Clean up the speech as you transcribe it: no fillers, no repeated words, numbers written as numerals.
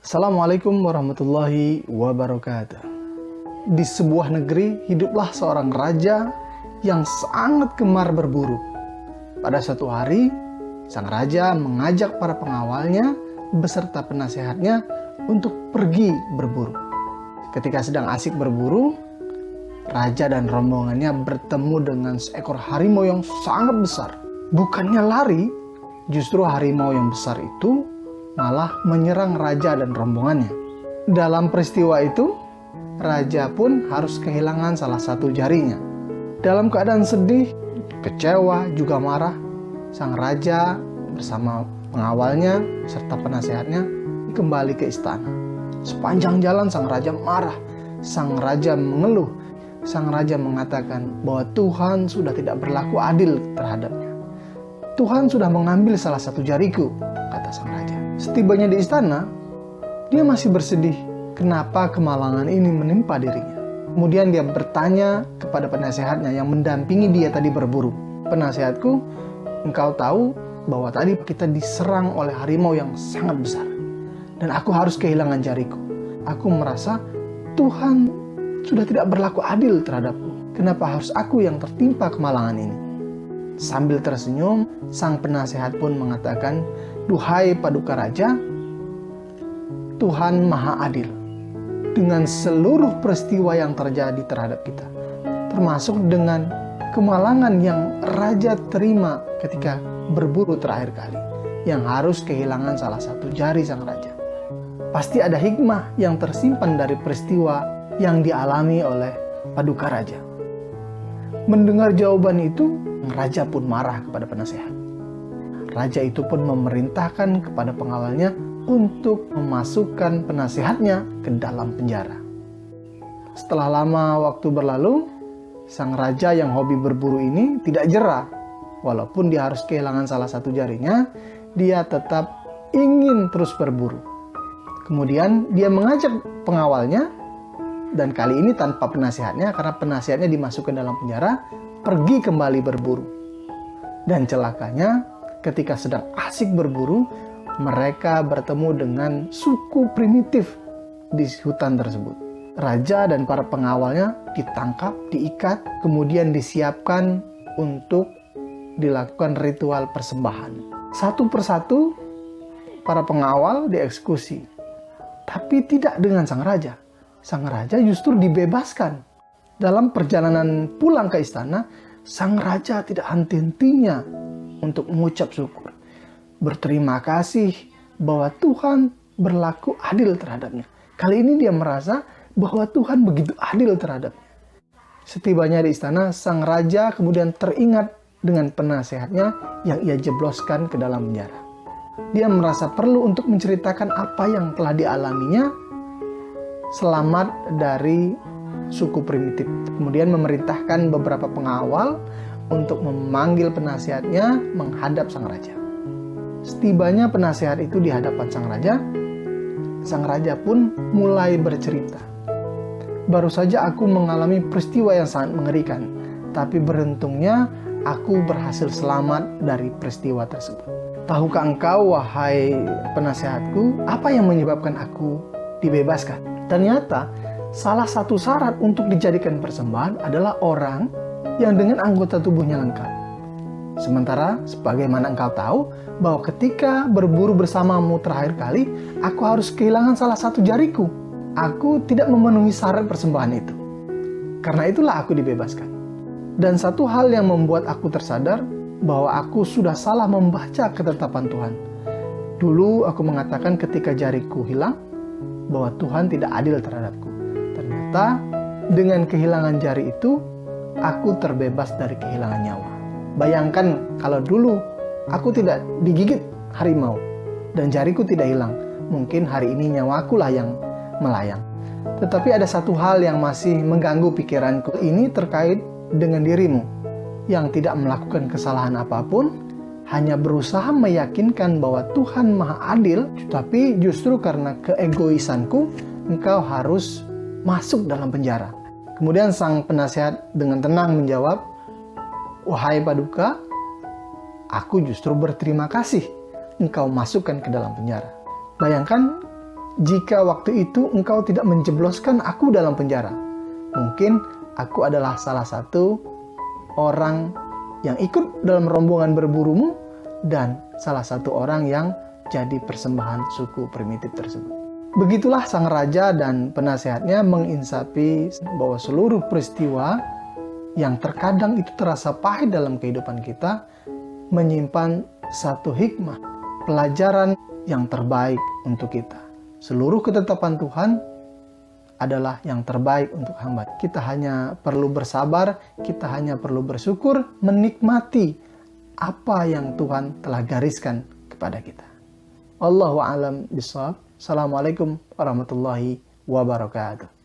Assalamualaikum warahmatullahi wabarakatuh. Di sebuah negeri hiduplah seorang raja yang sangat gemar berburu. Pada suatu hari, sang raja mengajak para pengawalnya beserta penasehatnya untuk pergi berburu. Ketika sedang asik berburu, raja dan rombongannya bertemu dengan seekor harimau yang sangat besar. Bukannya lari, justru harimau yang besar itu malah menyerang raja dan rombongannya. Dalam peristiwa itu, raja pun harus kehilangan salah satu jarinya. Dalam keadaan sedih, kecewa, juga marah, sang raja bersama pengawalnya serta penasehatnya kembali ke istana. Sepanjang jalan sang raja marah, sang raja mengeluh, sang raja mengatakan bahwa Tuhan sudah tidak berlaku adil terhadapnya. Tuhan sudah mengambil salah satu jariku, kata sang raja. Setibanya di istana, dia masih bersedih kenapa kemalangan ini menimpa dirinya. Kemudian dia bertanya kepada penasehatnya yang mendampingi dia tadi berburu. Penasehatku, engkau tahu bahwa tadi kita diserang oleh harimau yang sangat besar. Dan aku harus kehilangan jariku. Aku merasa Tuhan sudah tidak berlaku adil terhadapku. Kenapa harus aku yang tertimpa kemalangan ini? Sambil tersenyum, sang penasehat pun mengatakan, "Duhai Paduka Raja, Tuhan Maha Adil dengan seluruh peristiwa yang terjadi terhadap kita, termasuk dengan kemalangan yang Raja terima ketika berburu terakhir kali, yang harus kehilangan salah satu jari sang Raja. Pasti ada hikmah yang tersimpan dari peristiwa yang dialami oleh Paduka Raja." Mendengar jawaban itu, Raja pun marah kepada penasehat. Raja itu pun memerintahkan kepada pengawalnya untuk memasukkan penasehatnya ke dalam penjara. Setelah lama waktu berlalu, sang raja yang hobi berburu ini tidak jera. Walaupun dia harus kehilangan salah satu jarinya, dia tetap ingin terus berburu. Kemudian dia mengajak pengawalnya, dan kali ini tanpa penasehatnya, karena penasehatnya dimasukkan dalam penjara, pergi kembali berburu. Dan celakanya, ketika sedang asik berburu, mereka bertemu dengan suku primitif di hutan tersebut. Raja dan para pengawalnya ditangkap, diikat, kemudian disiapkan untuk dilakukan ritual persembahan. Satu persatu, para pengawal dieksekusi. Tapi tidak dengan sang raja. Sang raja justru dibebaskan. Dalam perjalanan pulang ke istana, sang raja tidak henti-hentinya untuk mengucap syukur, berterima kasih bahwa Tuhan berlaku adil terhadapnya. Kali ini dia merasa bahwa Tuhan begitu adil terhadapnya. Setibanya di istana, sang raja kemudian teringat dengan penasehatnya yang ia jebloskan ke dalam penjara. Dia merasa perlu untuk menceritakan apa yang telah dialaminya selamat dari suku primitif. Kemudian memerintahkan beberapa pengawal untuk memanggil penasehatnya menghadap sang raja. Setibanya penasehat itu di hadapan sang raja pun mulai bercerita. "Baru saja aku mengalami peristiwa yang sangat mengerikan, tapi beruntungnya aku berhasil selamat dari peristiwa tersebut. Tahukah engkau, wahai penasehatku, apa yang menyebabkan aku dibebaskan? Ternyata salah satu syarat untuk dijadikan persembahan adalah orang yang dengan anggota tubuhnya lengkap. Sementara sebagaimana engkau tahu bahwa ketika berburu bersamamu terakhir kali, aku harus kehilangan salah satu jariku. Aku tidak memenuhi syarat persembahan itu. Karena itulah aku dibebaskan. Dan satu hal yang membuat aku tersadar bahwa aku sudah salah membaca ketetapan Tuhan. Dulu aku mengatakan ketika jariku hilang, bahwa Tuhan tidak adil terhadapku. Ternyata dengan kehilangan jari itu, aku terbebas dari kehilangan nyawa. Bayangkan kalau dulu aku tidak digigit harimau dan jariku tidak hilang, mungkin hari ini nyawakulah yang melayang. Tetapi ada satu hal yang masih mengganggu pikiranku. Ini terkait dengan dirimu yang tidak melakukan kesalahan apapun, hanya berusaha meyakinkan bahwa Tuhan Maha Adil, tapi justru karena keegoisanku, engkau harus masuk dalam penjara." Kemudian sang penasehat dengan tenang menjawab, "Wahai Paduka, aku justru berterima kasih engkau masukkan ke dalam penjara." Bayangkan jika waktu itu engkau tidak menjebloskan aku dalam penjara, mungkin aku adalah salah satu orang yang ikut dalam rombongan berburumu dan salah satu orang yang jadi persembahan suku primitif tersebut. Begitulah sang raja dan penasehatnya menginsapi bahwa seluruh peristiwa yang terkadang itu terasa pahit dalam kehidupan kita menyimpan satu hikmah, pelajaran yang terbaik untuk kita. Seluruh ketetapan Tuhan adalah yang terbaik untuk hamba. Kita hanya perlu bersabar, kita hanya perlu bersyukur, menikmati apa yang Tuhan telah gariskan kepada kita. Wallahu a'lam bishawab. Assalamualaikum warahmatullahi wabarakatuh.